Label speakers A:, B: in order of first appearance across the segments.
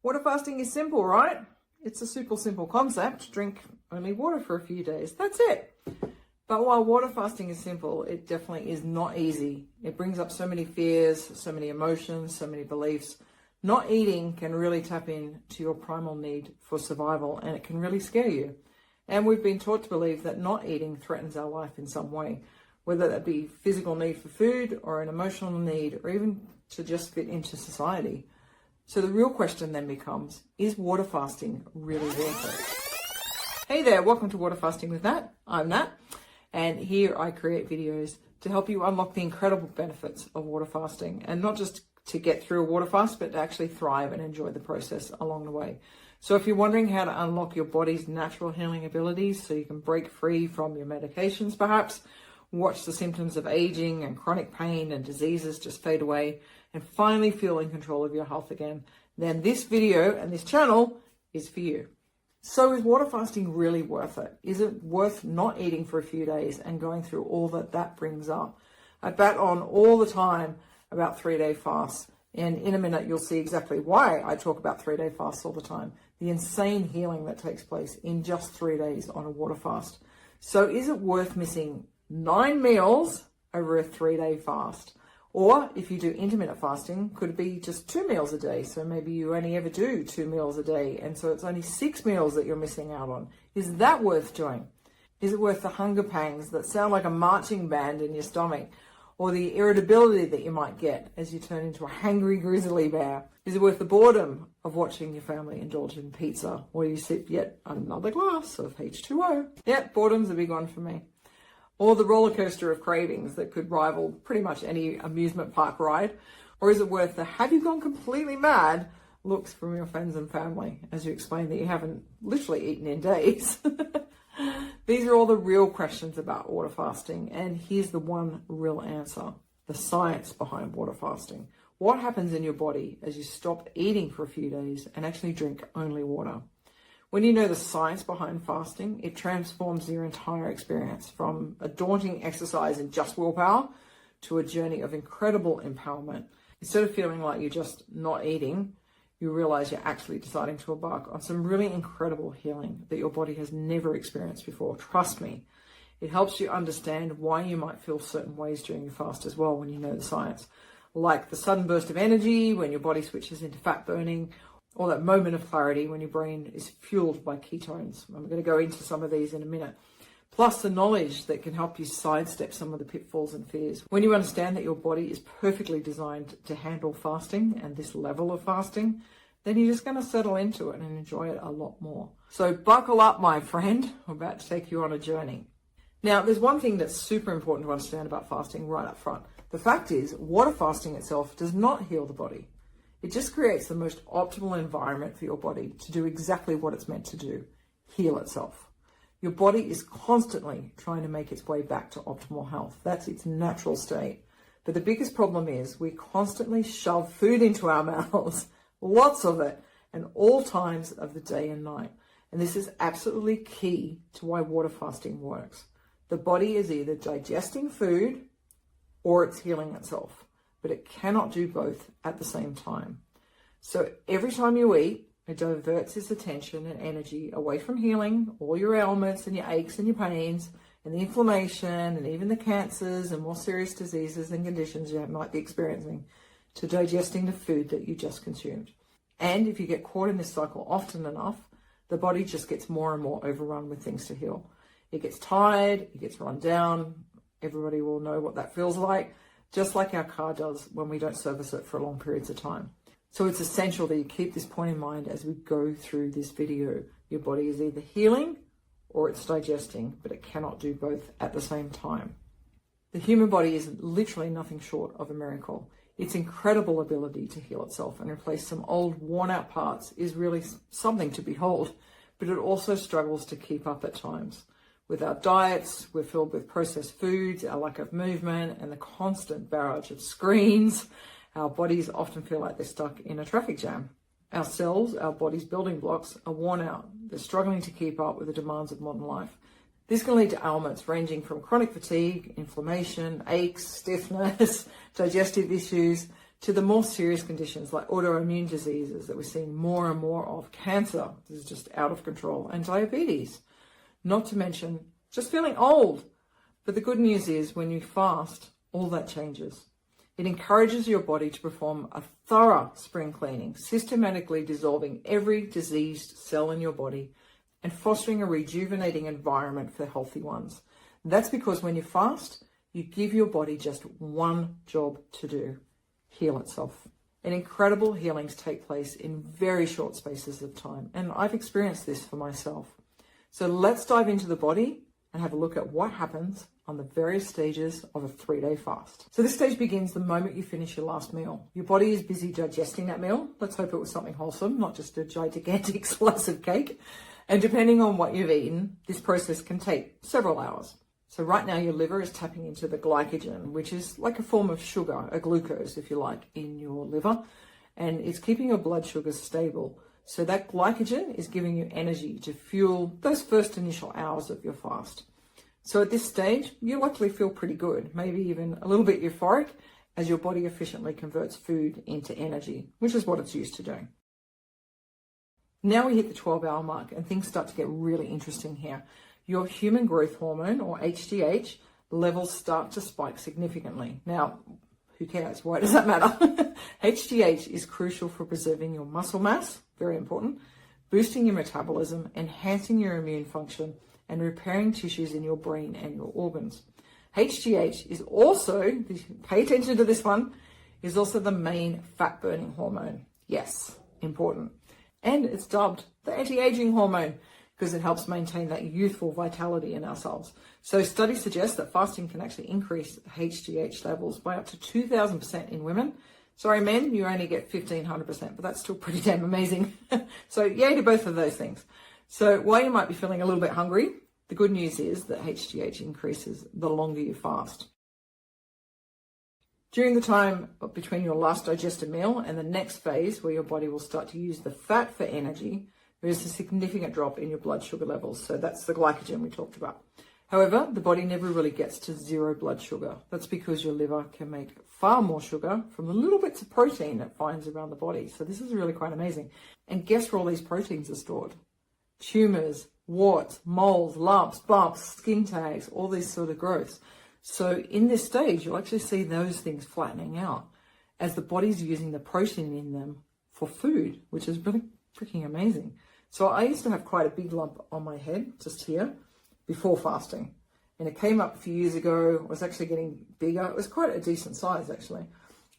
A: Water fasting is simple, right? It's a super simple concept. Drink only water for a few days. That's it. But while water fasting is simple, it definitely is not easy. It brings up so many fears, so many emotions, so many beliefs. Not eating can really tap into your primal need for survival, and it can really scare you. And we've been taught to believe that not eating threatens our life in some way, whether that be physical need for food or an emotional need, or even to just fit into society. So the real question then becomes, is water fasting really worth it? Hey there, welcome to Water Fasting with Nat. I'm Nat, and here I create videos to help you unlock the incredible benefits of water fasting, and not just to get through a water fast, but to actually thrive and enjoy the process along the way. So if you're wondering how to unlock your body's natural healing abilities so you can break free from your medications perhaps, watch the symptoms of aging and chronic pain and diseases just fade away, and finally feel in control of your health again, then this video and this channel is for you. So is water fasting really worth it? Is it worth not eating for a few days and going through all that brings up? I bat on all the time about 3-day fasts, and in a minute you'll see exactly why I talk about 3-day fasts all the time. The insane healing that takes place in just 3 days on a water fast. So is it worth missing 9 meals over a 3-day fast? Or if you do intermittent fasting, could it be just 2 meals a day? So maybe you only ever do 2 meals a day, and so it's only 6 meals that you're missing out on. Is that worth doing? Is it worth the hunger pangs that sound like a marching band in your stomach? Or the irritability that you might get as you turn into a hangry grizzly bear? Is it worth the boredom of watching your family indulge in pizza while you sip yet another glass of H2O? Yep, boredom's a big one for me. Or the roller coaster of cravings that could rival pretty much any amusement park ride? Or is it worth the have you gone completely mad looks from your friends and family as you explain that you haven't literally eaten in days? These are all the real questions about water fasting, and here's the one real answer: the science behind water fasting. What happens in your body as you stop eating for a few days and actually drink only water? When you know the science behind fasting, it transforms your entire experience from a daunting exercise in just willpower to a journey of incredible empowerment. Instead of feeling like you're just not eating, you realize you're actually deciding to embark on some really incredible healing that your body has never experienced before. Trust me, it helps you understand why you might feel certain ways during your fast as well when you know the science. Like the sudden burst of energy when your body switches into fat burning, or that moment of clarity when your brain is fueled by ketones. I'm going to go into some of these in a minute. Plus the knowledge that can help you sidestep some of the pitfalls and fears. When you understand that your body is perfectly designed to handle fasting and this level of fasting, then you're just going to settle into it and enjoy it a lot more. So buckle up, my friend. I'm about to take you on a journey. Now, there's one thing that's super important to understand about fasting right up front. The fact is, water fasting itself does not heal the body. It just creates the most optimal environment for your body to do exactly what it's meant to do: heal itself. Your body is constantly trying to make its way back to optimal health. That's its natural state. But the biggest problem is we constantly shove food into our mouths, lots of it, and all times of the day and night. And this is absolutely key to why water fasting works. The body is either digesting food or it's healing itself, but it cannot do both at the same time. So every time you eat, it diverts its attention and energy away from healing all your ailments and your aches and your pains and the inflammation and even the cancers and more serious diseases and conditions you might be experiencing, to digesting the food that you just consumed. And if you get caught in this cycle often enough, the body just gets more and more overrun with things to heal. It gets tired, it gets run down. Everybody will know what that feels like, just like our car does when we don't service it for long periods of time. So it's essential that you keep this point in mind as we go through this video. Your body is either healing or it's digesting, but it cannot do both at the same time. The human body is literally nothing short of a miracle. Its incredible ability to heal itself and replace some old, worn-out parts is really something to behold, but it also struggles to keep up at times. With our diets, we're filled with processed foods, our lack of movement, and the constant barrage of screens. Our bodies often feel like they're stuck in a traffic jam. Our cells, our body's building blocks, are worn out. They're struggling to keep up with the demands of modern life. This can lead to ailments ranging from chronic fatigue, inflammation, aches, stiffness, digestive issues, to the more serious conditions like autoimmune diseases that we're seeing more and more of, cancer, this is just out of control, and diabetes, not to mention just feeling old. But the good news is when you fast, all that changes. It encourages your body to perform a thorough spring cleaning, systematically dissolving every diseased cell in your body and fostering a rejuvenating environment for healthy ones. That's because when you fast, you give your body just one job to do: heal itself. And incredible healings take place in very short spaces of time. And I've experienced this for myself. So let's dive into the body and have a look at what happens on the various stages of a 3-day fast. So this stage begins the moment you finish your last meal. Your body is busy digesting that meal. Let's hope it was something wholesome, not just a gigantic slice of cake. And depending on what you've eaten, this process can take several hours. So right now your liver is tapping into the glycogen, which is like a form of sugar, a glucose, if you like, in your liver. And it's keeping your blood sugars stable. So that glycogen is giving you energy to fuel those first initial hours of your fast. So at this stage, you likely feel pretty good, maybe even a little bit euphoric, as your body efficiently converts food into energy, which is what it's used to doing. Now we hit the 12-hour mark and things start to get really interesting here. Your human growth hormone, or HGH, levels start to spike significantly. Now, who cares? Why does that matter? HGH is crucial for preserving your muscle mass, very important, boosting your metabolism, enhancing your immune function, and repairing tissues in your brain and your organs. HGH is also, pay attention to this one, is also the main fat-burning hormone. Yes, important. And it's dubbed the anti-aging hormone because it helps maintain that youthful vitality in ourselves. So studies suggest that fasting can actually increase HGH levels by up to 2,000% in women. Sorry, men, you only get 1,500%, but that's still pretty damn amazing. So yay to both of those things. So while you might be feeling a little bit hungry, the good news is that HGH increases the longer you fast. During the time between your last digested meal and the next phase, where your body will start to use the fat for energy, there is a significant drop in your blood sugar levels. So that's the glycogen we talked about. However, the body never really gets to zero blood sugar. That's because your liver can make far more sugar from the little bits of protein it finds around the body. So this is really quite amazing. And guess where all these proteins are stored? Tumors, warts, moles, lumps, bumps, skin tags, all these sort of growths. So in this stage, you'll actually see those things flattening out as the body's using the protein in them for food, which is really freaking amazing. So I used to have quite a big lump on my head, just here, before fasting. And it came up a few years ago. It was actually getting bigger. It was quite a decent size, actually.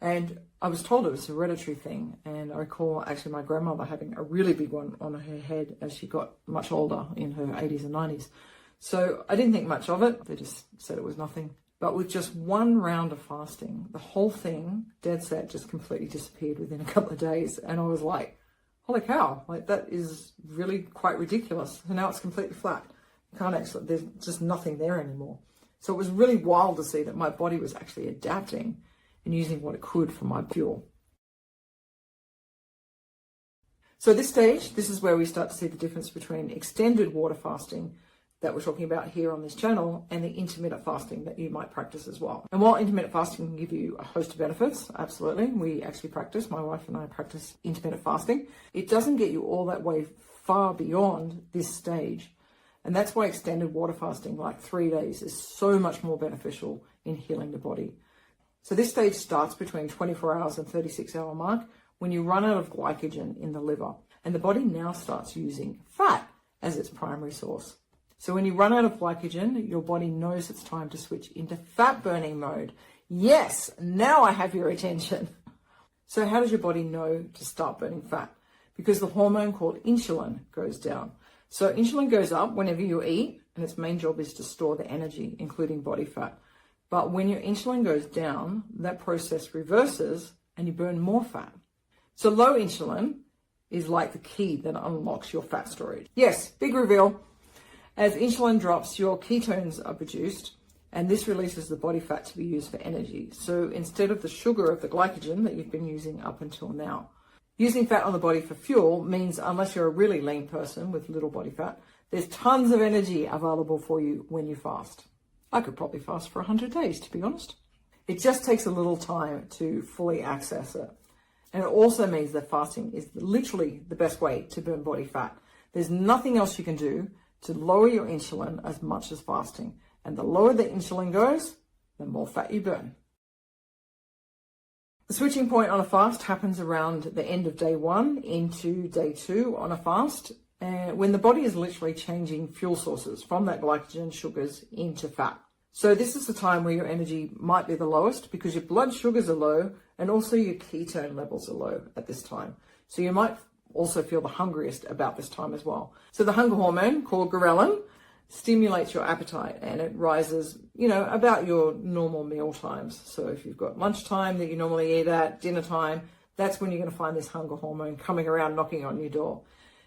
A: And I was told it was a hereditary thing. And I recall actually my grandmother having a really big one on her head as she got much older, in her 80s and 90s. So I didn't think much of it. They just said it was nothing. But with just one round of fasting, the whole thing, dead set, just completely disappeared within a couple of days. And I was like, holy cow, like that is really quite ridiculous. So now it's completely flat. You can't actually, there's just nothing there anymore. So it was really wild to see that my body was actually adapting and using what it could for my fuel. So at this stage, this is where we start to see the difference between extended water fasting that we're talking about here on this channel and the intermittent fasting that you might practice as well. And while intermittent fasting can give you a host of benefits, absolutely, we actually practice, my wife and I practice intermittent fasting, it doesn't get you all that way far beyond this stage. And that's why extended water fasting, like 3 days, is so much more beneficial in healing the body. So this stage starts between 24 hours and 36-hour mark when you run out of glycogen in the liver. And the body now starts using fat as its primary source. So when you run out of glycogen, your body knows it's time to switch into fat burning mode. Yes, now I have your attention. So how does your body know to start burning fat? Because the hormone called insulin goes down. So insulin goes up whenever you eat, and its main job is to store the energy, including body fat. But when your insulin goes down, that process reverses and you burn more fat. So low insulin is like the key that unlocks your fat storage. Yes, big reveal. As insulin drops, your ketones are produced, and this releases the body fat to be used for energy. So instead of the sugar of the glycogen that you've been using up until now. Using fat on the body for fuel means, unless you're a really lean person with little body fat, there's tons of energy available for you when you fast. I could probably fast for 100 days, to be honest. It just takes a little time to fully access it. And it also means that fasting is literally the best way to burn body fat. There's nothing else you can do to lower your insulin as much as fasting. And the lower the insulin goes, the more fat you burn. The switching point on a fast happens around the end of day 1 into day 2 on a fast, when the body is literally changing fuel sources from that glycogen sugars into fat. So this is the time where your energy might be the lowest because your blood sugars are low and also your ketone levels are low at this time. So you might also feel the hungriest about this time as well. So the hunger hormone called ghrelin stimulates your appetite and it rises, about your normal meal times. So if you've got lunchtime that you normally eat at, dinner time, that's when you're going to find this hunger hormone coming around knocking on your door.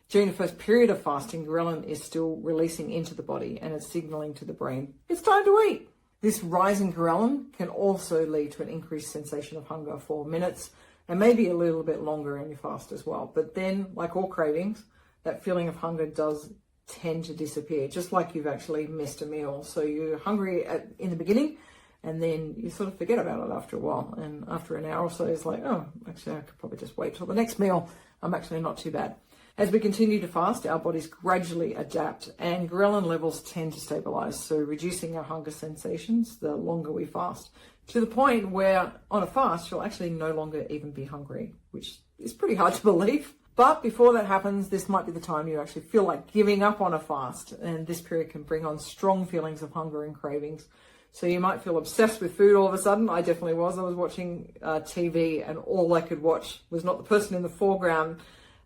A: During the first period of fasting, ghrelin is still releasing into the body and it's signaling to the brain, it's time to eat. This rise in ghrelin can also lead to an increased sensation of hunger for minutes and maybe a little bit longer in your fast as well. But then, like all cravings, that feeling of hunger does tend to disappear, just like you've actually missed a meal. So you're hungry in the beginning and then you sort of forget about it after a while. And after an hour or so, it's like, oh, actually, I could probably just wait till the next meal. I'm actually not too bad. As we continue to fast, our bodies gradually adapt and ghrelin levels tend to stabilize, so reducing our hunger sensations the longer we fast, to the point where on a fast, you'll actually no longer even be hungry, which is pretty hard to believe. But before that happens, this might be the time you actually feel like giving up on a fast, and this period can bring on strong feelings of hunger and cravings. So you might feel obsessed with food all of a sudden. I definitely was. I was watching TV and all I could watch was not the person in the foreground,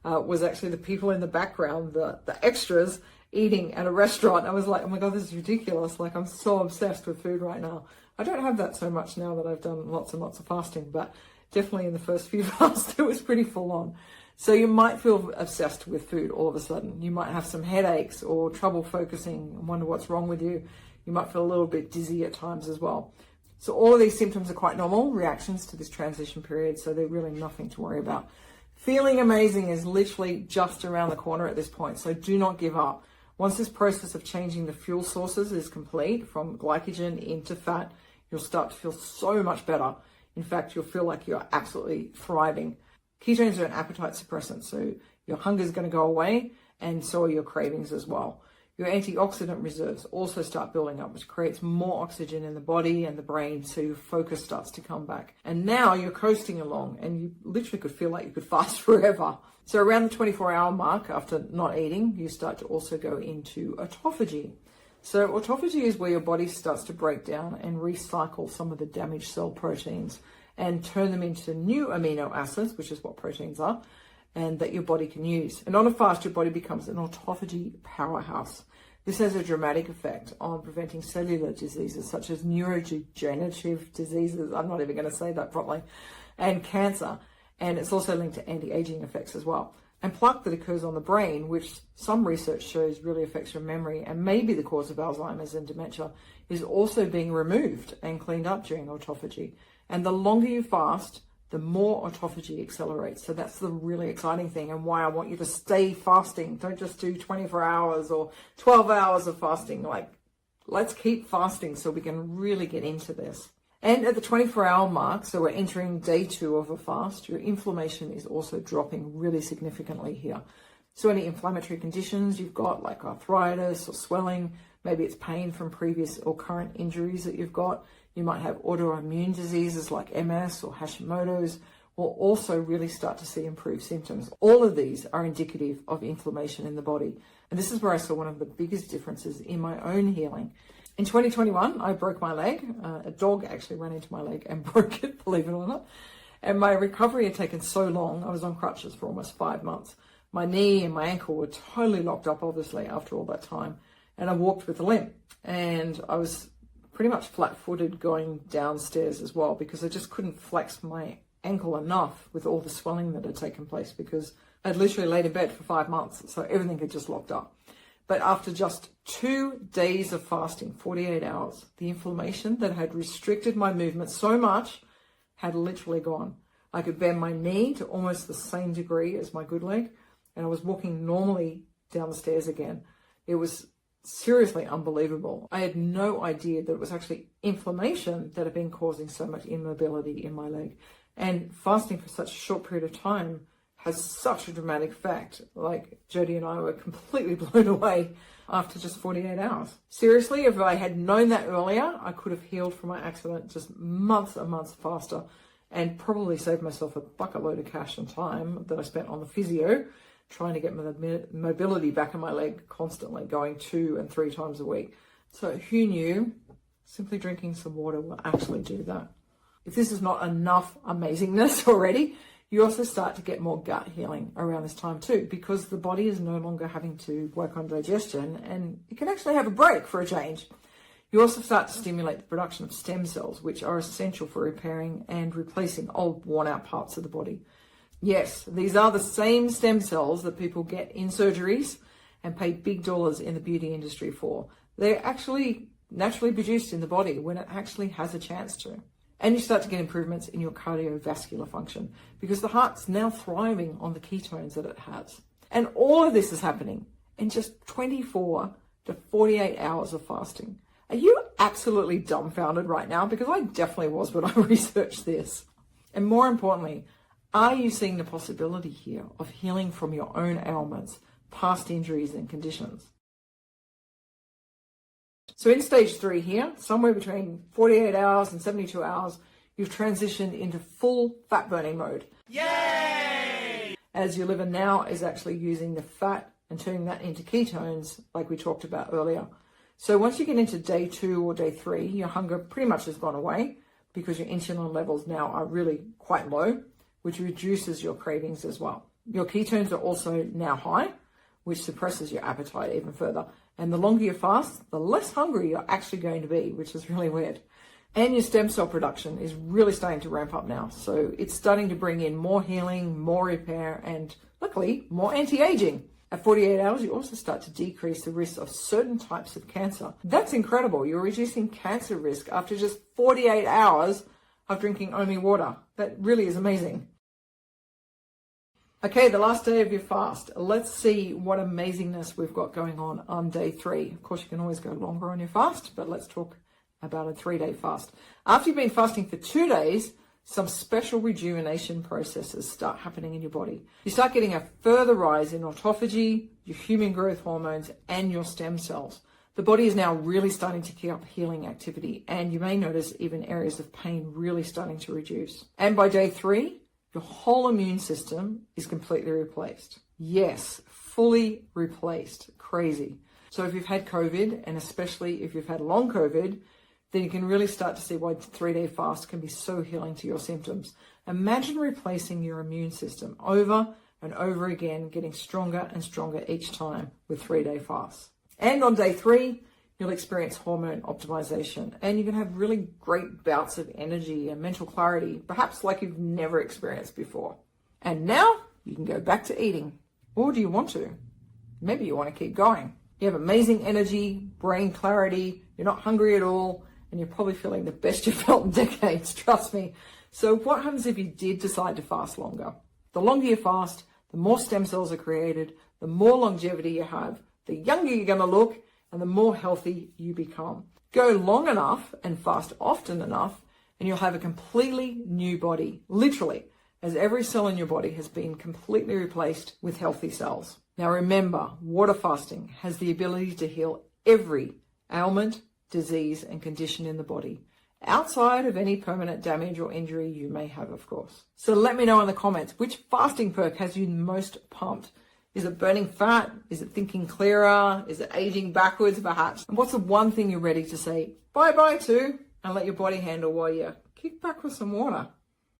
A: was actually the people in the background, the extras eating at a restaurant. I was like, oh my God, this is ridiculous. Like, I'm so obsessed with food right now. I don't have that so much now that I've done lots and lots of fasting, but definitely in the first few fasts, it was pretty full on. So you might feel obsessed with food all of a sudden. You might have some headaches or trouble focusing and wonder what's wrong with you. You might feel a little bit dizzy at times as well. So all of these symptoms are quite normal reactions to this transition period, so they're really nothing to worry about. Feeling amazing is literally just around the corner at this point, so do not give up. Once this process of changing the fuel sources is complete, from glycogen into fat, you'll start to feel so much better. In fact, you'll feel like you're absolutely thriving. Ketones are an appetite suppressant, so your hunger is going to go away, and so are your cravings as well. Your antioxidant reserves also start building up, which creates more oxygen in the body and the brain, so your focus starts to come back. And now you're coasting along, and you literally could feel like you could fast forever. So around the 24-hour mark after not eating, you start to also go into autophagy. So autophagy is where your body starts to break down and recycle some of the damaged cell proteins and turn them into new amino acids, which is what proteins are, and that your body can use. And on a fast, your body becomes an autophagy powerhouse. This has a dramatic effect on preventing cellular diseases such as neurodegenerative diseases, I'm not even going to say that properly, and cancer. And it's also linked to anti-aging effects as well. And plaque that occurs on the brain, which some research shows really affects your memory and may be the cause of Alzheimer's and dementia, is also being removed and cleaned up during autophagy. And the longer you fast, the more autophagy accelerates. So that's the really exciting thing and why I want you to stay fasting. Don't just do 24 hours or 12 hours of fasting. Like, let's keep fasting so we can really get into this. And at the 24-hour mark, so we're entering day 2 of a fast, your inflammation is also dropping really significantly here. So any inflammatory conditions you've got, like arthritis or swelling, maybe it's pain from previous or current injuries that you've got. You might have autoimmune diseases like MS or Hashimoto's, will also really start to see improved symptoms. All of these are indicative of inflammation in the body. And this is where I saw one of the biggest differences in my own healing. In 2021, I broke my leg. A dog actually ran into my leg and broke it, believe it or not. And my recovery had taken so long. I was on crutches for almost 5 months. My knee and my ankle were totally locked up, obviously, after all that time. And I walked with a limp. And I was pretty much flat-footed going downstairs as well because I just couldn't flex my ankle enough with all the swelling that had taken place because I'd literally laid in bed for 5 months. So everything had just locked up. But after just 2 days of fasting, 48 hours, the inflammation that had restricted my movement so much had literally gone. I could bend my knee to almost the same degree as my good leg, and I was walking normally down the stairs again. It was seriously unbelievable. I had no idea that it was actually inflammation that had been causing so much immobility in my leg. And fasting for such a short period of time has such a dramatic effect. Like, Jody and I were completely blown away after just 48 hours. Seriously, if I had known that earlier, I could have healed from my accident just months and months faster, and probably saved myself a bucket load of cash and time that I spent on the physio trying to get my mobility back in my leg, constantly going 2 and 3 times a week. So who knew simply drinking some water will actually do that? If this is not enough amazingness already, you also start to get more gut healing around this time too, because the body is no longer having to work on digestion, and it can actually have a break for a change. You also start to stimulate the production of stem cells, which are essential for repairing and replacing old, worn-out parts of the body. Yes, these are the same stem cells that people get in surgeries and pay big dollars in the beauty industry for. They're actually naturally produced in the body when it actually has a chance to. And you start to get improvements in your cardiovascular function because the heart's now thriving on the ketones that it has. And all of this is happening in just 24 to 48 hours of fasting. Are you absolutely dumbfounded right now? Because I definitely was when I researched this. And more importantly, are you seeing the possibility here of healing from your own ailments, past injuries and conditions? So in stage 3 here, somewhere between 48 hours and 72 hours, you've transitioned into full fat burning mode. Yay! As your liver now is actually using the fat and turning that into ketones, like we talked about earlier. So once you get into day 2 or day 3, your hunger pretty much has gone away because your insulin levels now are really quite low, which reduces your cravings as well. Your ketones are also now high, which suppresses your appetite even further. And the longer you fast, the less hungry you're actually going to be, which is really weird. And your stem cell production is really starting to ramp up now. So it's starting to bring in more healing, more repair, and luckily more anti-aging. At 48 hours, you also start to decrease the risk of certain types of cancer. That's incredible. You're reducing cancer risk after just 48 hours of drinking only water. That really is amazing. Okay, the last day of your fast. Let's see what amazingness we've got going on day 3. Of course, you can always go longer on your fast, but let's talk about a 3-day fast. After you've been fasting for 2 days, some special rejuvenation processes start happening in your body. You start getting a further rise in autophagy, your human growth hormones, and your stem cells. The body is now really starting to keep up healing activity, and you may notice even areas of pain really starting to reduce. And by day 3, your whole immune system is completely replaced. Yes, fully replaced. Crazy. So if you've had COVID, and especially if you've had long COVID, then you can really start to see why 3-day fast can be so healing to your symptoms. Imagine replacing your immune system over and over again, getting stronger and stronger each time with 3-day fasts. And on day 3, you'll experience hormone optimization, and you can have really great bouts of energy and mental clarity, perhaps like you've never experienced before. And now you can go back to eating. Or do you want to? Maybe you want to keep going. You have amazing energy, brain clarity, you're not hungry at all, and you're probably feeling the best you've felt in decades, trust me. So what happens if you did decide to fast longer? The longer you fast, the more stem cells are created, the more longevity you have, the younger you're going to look, and the more healthy you become. Go long enough and fast often enough, and you'll have a completely new body, literally, as every cell in your body has been completely replaced with healthy cells. Now remember, water fasting has the ability to heal every ailment, disease, and condition in the body, outside of any permanent damage or injury you may have, of course. So let me know in the comments, which fasting perk has you most pumped? Is it burning fat? Is it thinking clearer? Is it aging backwards, perhaps? And what's the one thing you're ready to say bye-bye to and let your body handle while you kick back with some water?